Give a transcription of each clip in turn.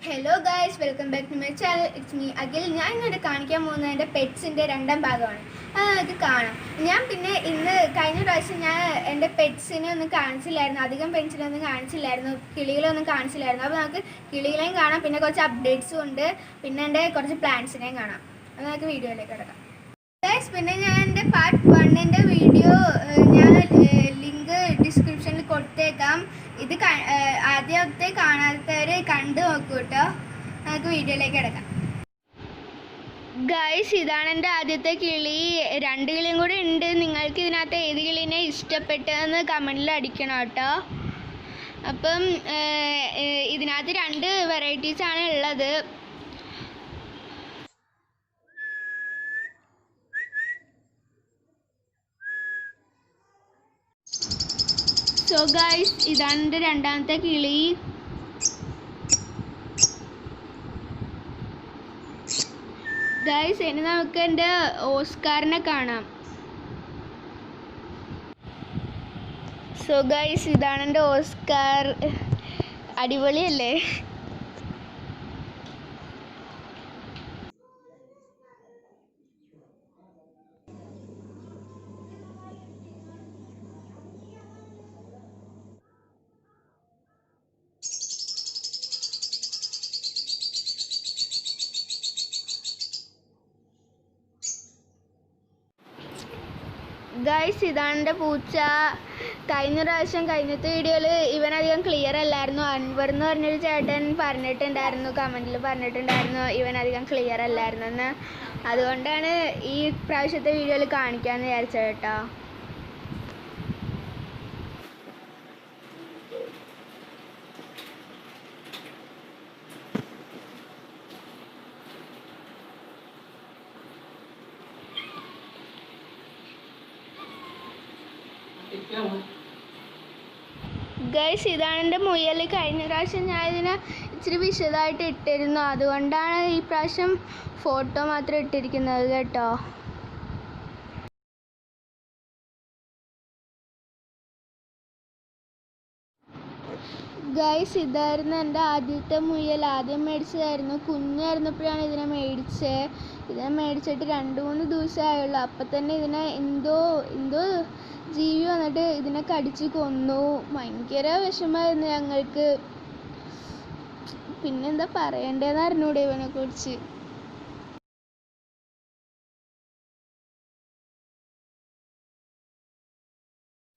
Hello guys, welcome back to my channel. It's me Akhil. ഞാൻ ഇന്നോട് കാണിക്കാൻ പോകുന്നത് എൻ്റെ പെറ്റ്സിൻ്റെ രണ്ടാം ഭാഗമാണ്. അത് നമുക്ക് കാണാം. ഞാൻ പിന്നെ കഴിഞ്ഞ പ്രാവശ്യം ഞാൻ എൻ്റെ പെറ്റ്സിനെ ഒന്നും കാണിച്ചില്ലായിരുന്നു, അധികം പെറ്റ്സിനൊന്നും കാണിച്ചില്ലായിരുന്നു, കിളികളൊന്നും കാണിച്ചില്ലായിരുന്നു. അപ്പോൾ നമുക്ക് കിളികളെയും കാണാം, പിന്നെ കുറച്ച് അപ്ഡേറ്റ്സും ഉണ്ട്, പിന്നെ എൻ്റെ കുറച്ച് പ്ലാന്റ്സിനെയും കാണാം. അപ്പോൾ നമുക്ക് വീഡിയോയിലേക്ക് കിടക്കാം ഗൈസ്. പിന്നെ ഞാൻ എൻ്റെ പാർട്ട് 1 വീഡിയോ ഞാൻ ലിങ്ക് ഡിസ്ക്രിപ്ഷനിൽ കൊടുത്തേക്കാം. ഇത് ആദ്യത്തെ കാണാത്തവർ കണ്ടു നോക്കൂ കേട്ടോ. നമുക്ക് വീഡിയോയിലേക്ക് കിടക്കാം ഗൈസ്. ഇതാണ് എൻ്റെ ആദ്യത്തെ കിളി. 2 കിളിയും കൂടി ഉണ്ട്. നിങ്ങൾക്ക് ഇതിനകത്ത് ഏത് കിളിനെ ഇഷ്ടപ്പെട്ടതെന്ന് കമൻറ്റിൽ അടിക്കണം കേട്ടോ. അപ്പം ഇതിനകത്ത് 2 വെറൈറ്റീസാണ് ഉള്ളത്. സോ ഗൈസ്, ഇതാണ് എൻ്റെ രണ്ടാമത്തെ കിളി. ഗൈസ്, ഇനി നമുക്ക് എൻ്റെ ഓസ്കാറിനെ കാണാം. സോ ഗൈസ്, ഇതാണ് എൻ്റെ ഓസ്കാർ. അടിപൊളിയല്ലേ? ഗൈസ്, ഇതാണ് എൻ്റെ പൂച്ച. കഴിഞ്ഞത്തെ വീഡിയോയിൽ ഇവനധികം ക്ലിയർ അല്ലായിരുന്നു. അൻവർ എന്ന് പറഞ്ഞൊരു ചേട്ടൻ പറഞ്ഞിട്ടുണ്ടായിരുന്നു, കമൻറ്റിൽ പറഞ്ഞിട്ടുണ്ടായിരുന്നു ഇവനധികം ക്ലിയർ അല്ലായിരുന്നു എന്ന്. അതുകൊണ്ടാണ് ഈ പ്രാവശ്യത്തെ വീഡിയോയിൽ കാണിക്കാമെന്ന് വിചാരിച്ചത് കേട്ടോ. ഗൈസ്, ഇതാണ് എൻ്റെ മുയൽ. കഴിഞ്ഞ പ്രാവശ്യം ഞാൻ ഇതിനെ ഇച്ചിരി വിശദമായിട്ട് ഇട്ടിരുന്നു, അതുകൊണ്ടാണ് ഈ പ്രാവശ്യം ഫോട്ടോ മാത്രം ഇട്ടിരിക്കുന്നത് കേട്ടോ. ഗൈസ്, ഇതായിരുന്നു എൻ്റെ ആദ്യത്തെ മുയൽ. ആദ്യം മേടിച്ചതായിരുന്നു, കുഞ്ഞായിരുന്നപ്പോഴാണ് ഇതിനെ മേടിച്ചിട്ട് 2-3 ദിവസമായുള്ളൂ. അപ്പം തന്നെ ഇതിനെ എന്തോ ജീവി വന്നിട്ട് ഇതിനെ കടിച്ച് കൊന്നു. ഭയങ്കര വിഷമമായിരുന്നു ഞങ്ങൾക്ക്. പിന്നെന്താ പറയണ്ടേന്ന് അറിഞ്ഞൂടെ ഇവനെ കുറിച്ച്.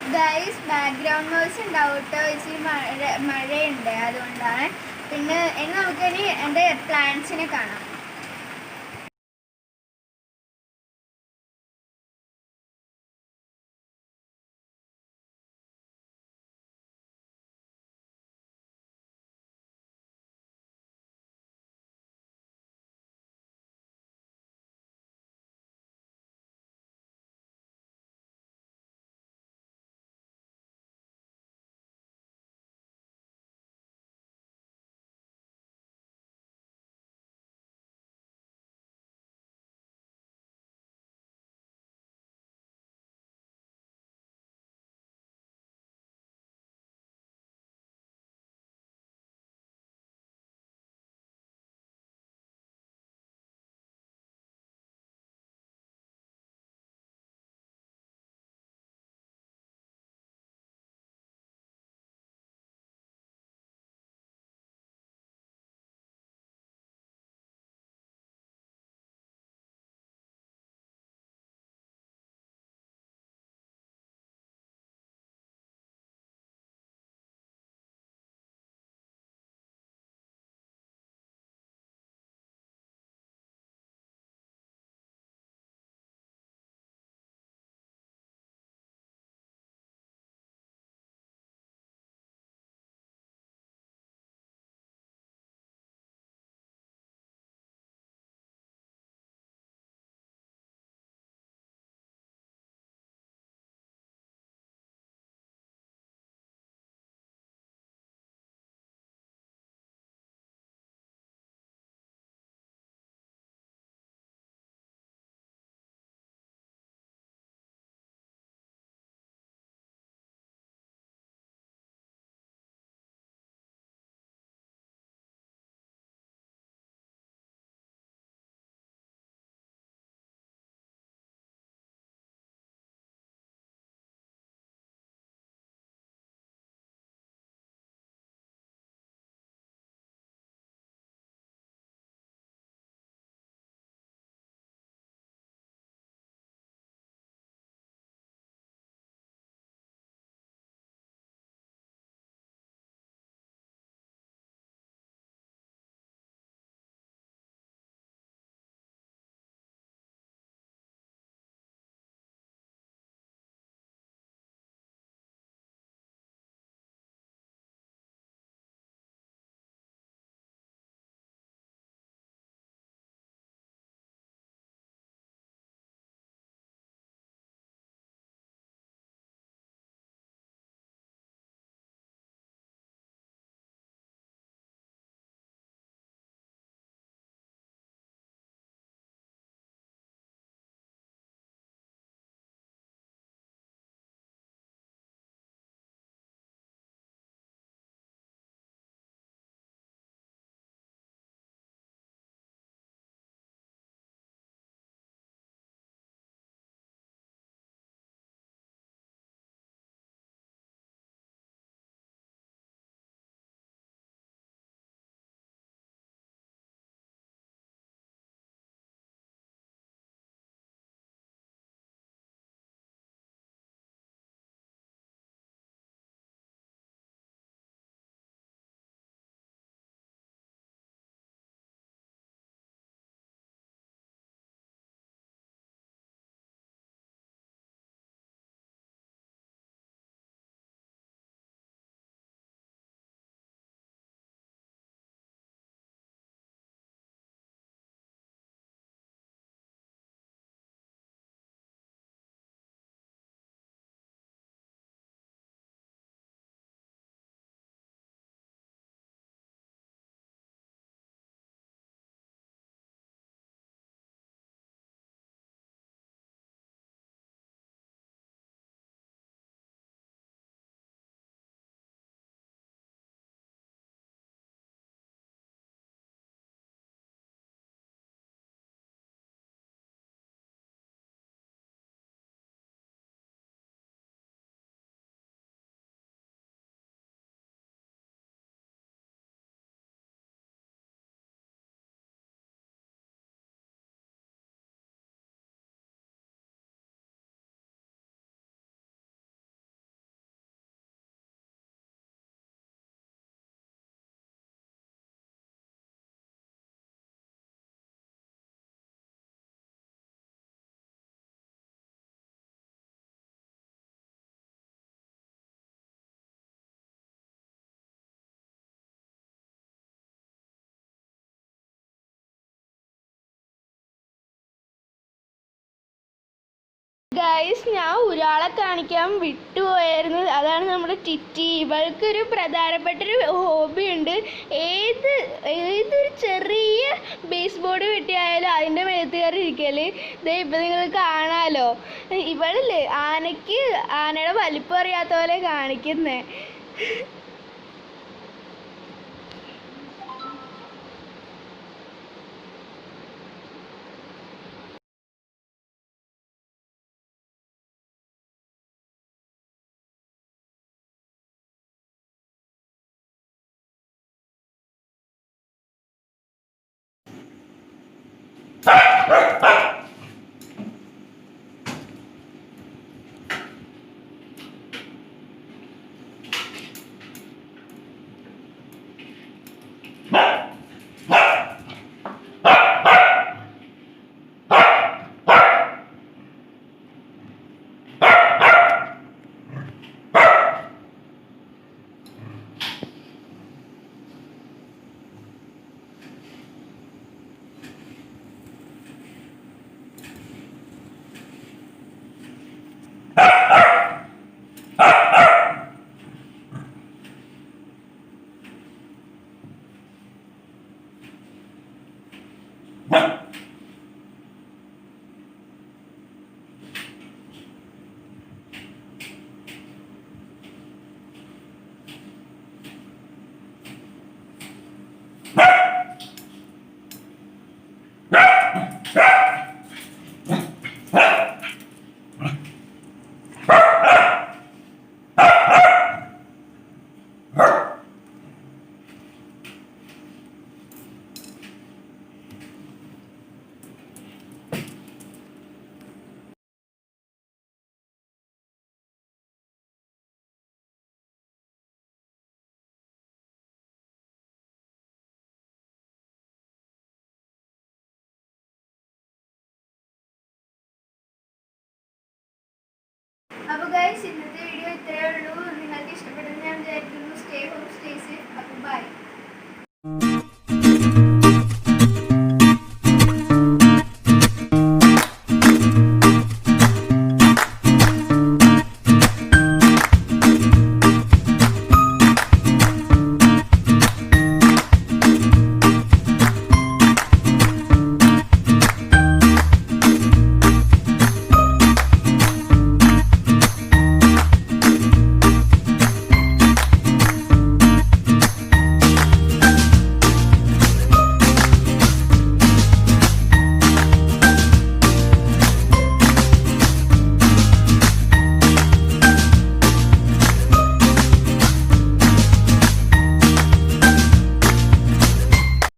ഗൈസ്, ബാക്ക്ഗ്രൗണ്ട് നോയ്സ് ഉണ്ടാവും കേട്ടോ. ഇച്ചിരി മഴയുണ്ട്, അതുകൊണ്ടാണ്. പിന്നെ നമുക്കിനി എൻ്റെ പ്ലാന്റ്സിനെ കാണാം. ഗൈസ്, ഞാൻ ഒരാളെ കാണിക്കാൻ വിട്ടുപോയായിരുന്നു. അതാണ് നമ്മുടെ ടിറ്റി. ഇവൾക്കൊരു പ്രധാനപ്പെട്ടൊരു ഹോബി ഉണ്ട്. ഏതൊരു ചെറിയ ബേസ് ബോർഡ് കിട്ടിയായാലും അതിൻ്റെ മേത്ത് കയറി ഇരിക്കല്. ഇതേ ഇപ്പം നിങ്ങൾ കാണാലോ. ഇവളില്ലേ ആനയുടെ വലിപ്പം അറിയാത്ത പോലെ കാണിക്കുന്നേ. അപ്പോൾ ഗൈസ്, ഇന്നത്തെ വീഡിയോ ഇത്രയേ ഉള്ളൂ. നിങ്ങൾക്ക് ഇഷ്ടപ്പെട്ടെന്ന് ഞാൻ വിചാരിക്കുന്നു. Stay home, stay safe. അപ്പോൾ ബൈ.